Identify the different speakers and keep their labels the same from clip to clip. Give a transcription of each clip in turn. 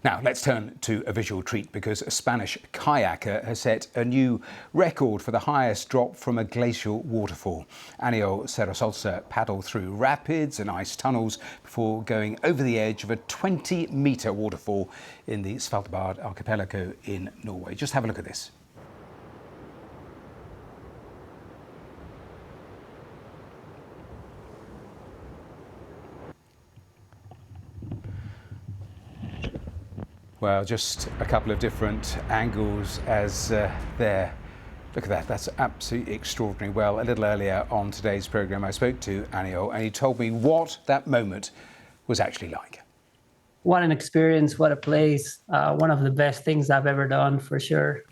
Speaker 1: Now, let's turn to a visual treat because a Spanish kayaker has set a new record for the highest drop from a glacial waterfall. Aniol Serrasolses paddled through rapids and ice tunnels before going over the edge of a 20-metre waterfall in the Svalbard archipelago in Norway. Just have a look at this. Well, just a couple of different angles as there. Look at that, that's absolutely extraordinary. Well, a little earlier on today's programme, I spoke to Aniol and he told me what that moment was actually like.
Speaker 2: What an experience, what a place. One of the best things I've ever done, for sure.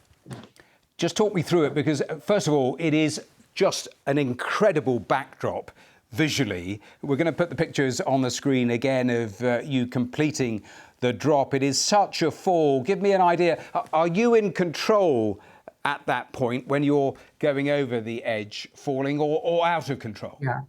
Speaker 1: Just talk me through it, because first of all, it is just an incredible backdrop visually. We're going to put the pictures on the screen again of you completing the drop. It is such a fall. Give me an idea. Are you in control at that point when you're going over the edge, falling, or out of control?
Speaker 2: Yeah.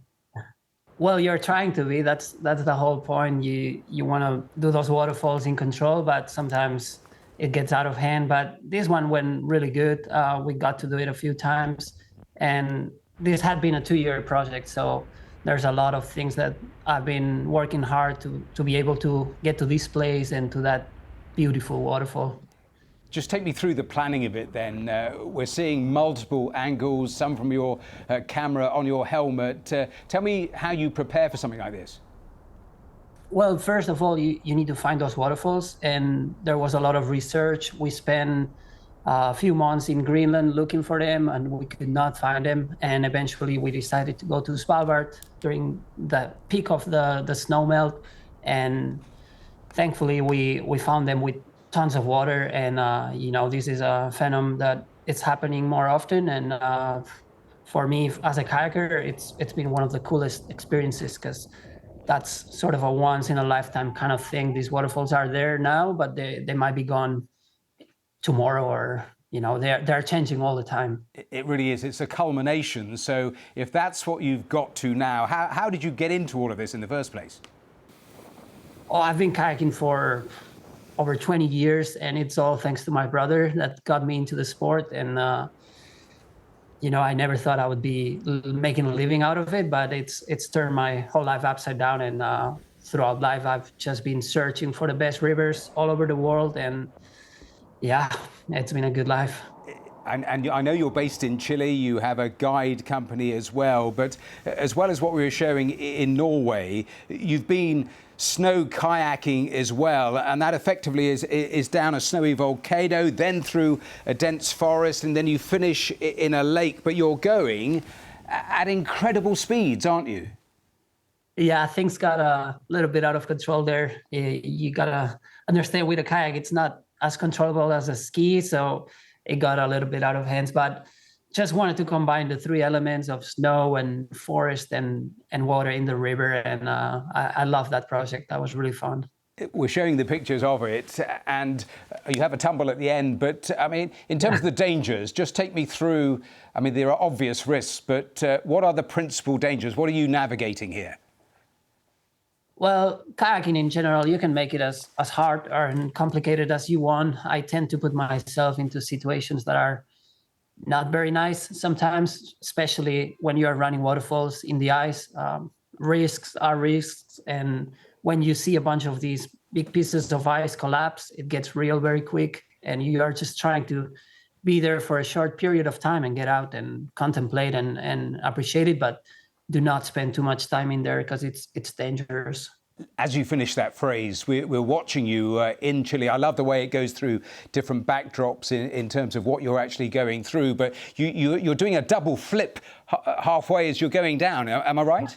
Speaker 2: Well, you're trying to be. That's the whole point. You want to do those waterfalls in control, but sometimes it gets out of hand. But this one went really good. We got to do it a few times, and this had been a 2-year project. So there's a lot of things that I've been working hard to be able to get to this place and to that beautiful waterfall.
Speaker 1: Just take me through the planning of it then. We're seeing multiple angles, some from your camera on your helmet. Tell me how you prepare for something like this.
Speaker 2: Well, first of all, you need to find those waterfalls, and there was a lot of research. We spent a few months in Greenland looking for them, and we could not find them. And eventually we decided to go to Svalbard during the peak of the snow melt. And thankfully we found them with tons of water. And, this is a phenomenon that it's happening more often. And for me, as a kayaker, it's been one of the coolest experiences, because that's sort of a once in a lifetime kind of thing. These waterfalls are there now, but they might be gone tomorrow, or they're changing all the time.
Speaker 1: It really is. It's a culmination. So if that's what you've got to now, how did you get into all of this in the first place?
Speaker 2: Oh, I've been kayaking for over 20 years, and it's all thanks to my brother that got me into the sport. And I never thought I would be making a living out of it, but it's turned my whole life upside down. And throughout life, I've just been searching for the best rivers all over the world. And yeah, it's been a good life.
Speaker 1: And I know you're based in Chile, you have a guide company as well, but as well as what we were showing in Norway, you've been snow kayaking as well, and that effectively is down a snowy volcano, then through a dense forest, and then you finish in a lake, but you're going at incredible speeds, aren't you?
Speaker 2: Yeah, things got a little bit out of control there. You gotta understand, with a kayak, it's not as controllable as a ski, so it got a little bit out of hands. But just wanted to combine the three elements of snow and forest and water in the river, and I love that project. That was really fun.
Speaker 1: We're showing the pictures of it, and you have a tumble at the end, but I mean, in terms of the dangers, just take me through. I mean, there are obvious risks, but what are the principal dangers? What are you navigating here?
Speaker 2: Well, kayaking in general, you can make it as hard or complicated as you want. I tend to put myself into situations that are not very nice sometimes, especially when you are running waterfalls in the ice. Risks are risks. And when you see a bunch of these big pieces of ice collapse, it gets real very quick. And you are just trying to be there for a short period of time and get out and contemplate and appreciate it. But do not spend too much time in there, because it's dangerous.
Speaker 1: As you finish that phrase, we're watching you in Chile. I love the way it goes through different backdrops in terms of what you're actually going through. But you're doing a double flip halfway as you're going down. Am I right?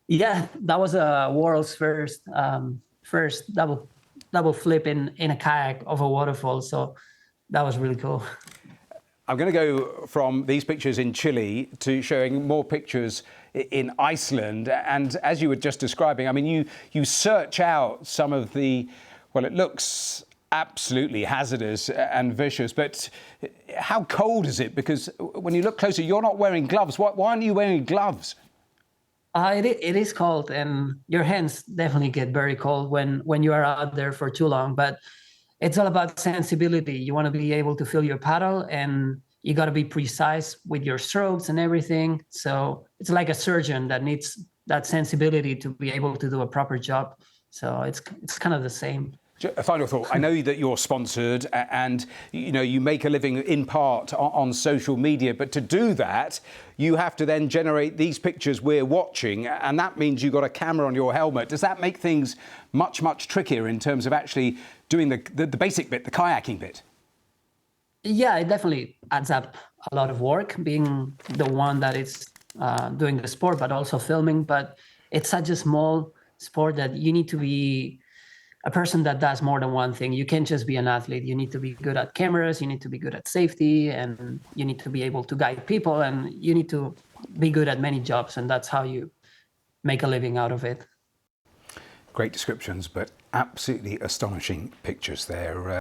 Speaker 2: Yeah, that was a world's first double flip in a kayak of a waterfall. So that was really cool.
Speaker 1: I'm going to go from these pictures in Chile to showing more pictures in Iceland. And as you were just describing, I mean, you search out some of the, well, it looks absolutely hazardous and vicious, but how cold is it? Because when you look closer, you're not wearing gloves. Why aren't you wearing gloves?
Speaker 2: It is cold, and your hands definitely get very cold when you are out there for too long. But it's all about sensibility. You want to be able to feel your paddle, and you got to be precise with your strokes and everything. So it's like a surgeon that needs that sensibility to be able to do a proper job. So it's kind of the same.
Speaker 1: A final thought. I know that you're sponsored and you make a living in part on social media, but to do that, you have to then generate these pictures we're watching, and that means you've got a camera on your helmet. Does that make things much, much trickier in terms of actually doing the basic bit, the kayaking bit?
Speaker 2: Yeah, it definitely adds up a lot of work being the one that is doing the sport, but also filming. But it's such a small sport that you need to be a person that does more than one thing. You can't just be an athlete. You need to be good at cameras, you need to be good at safety, and you need to be able to guide people, and you need to be good at many jobs, and that's how you make a living out of it.
Speaker 1: Great descriptions, but absolutely astonishing pictures there.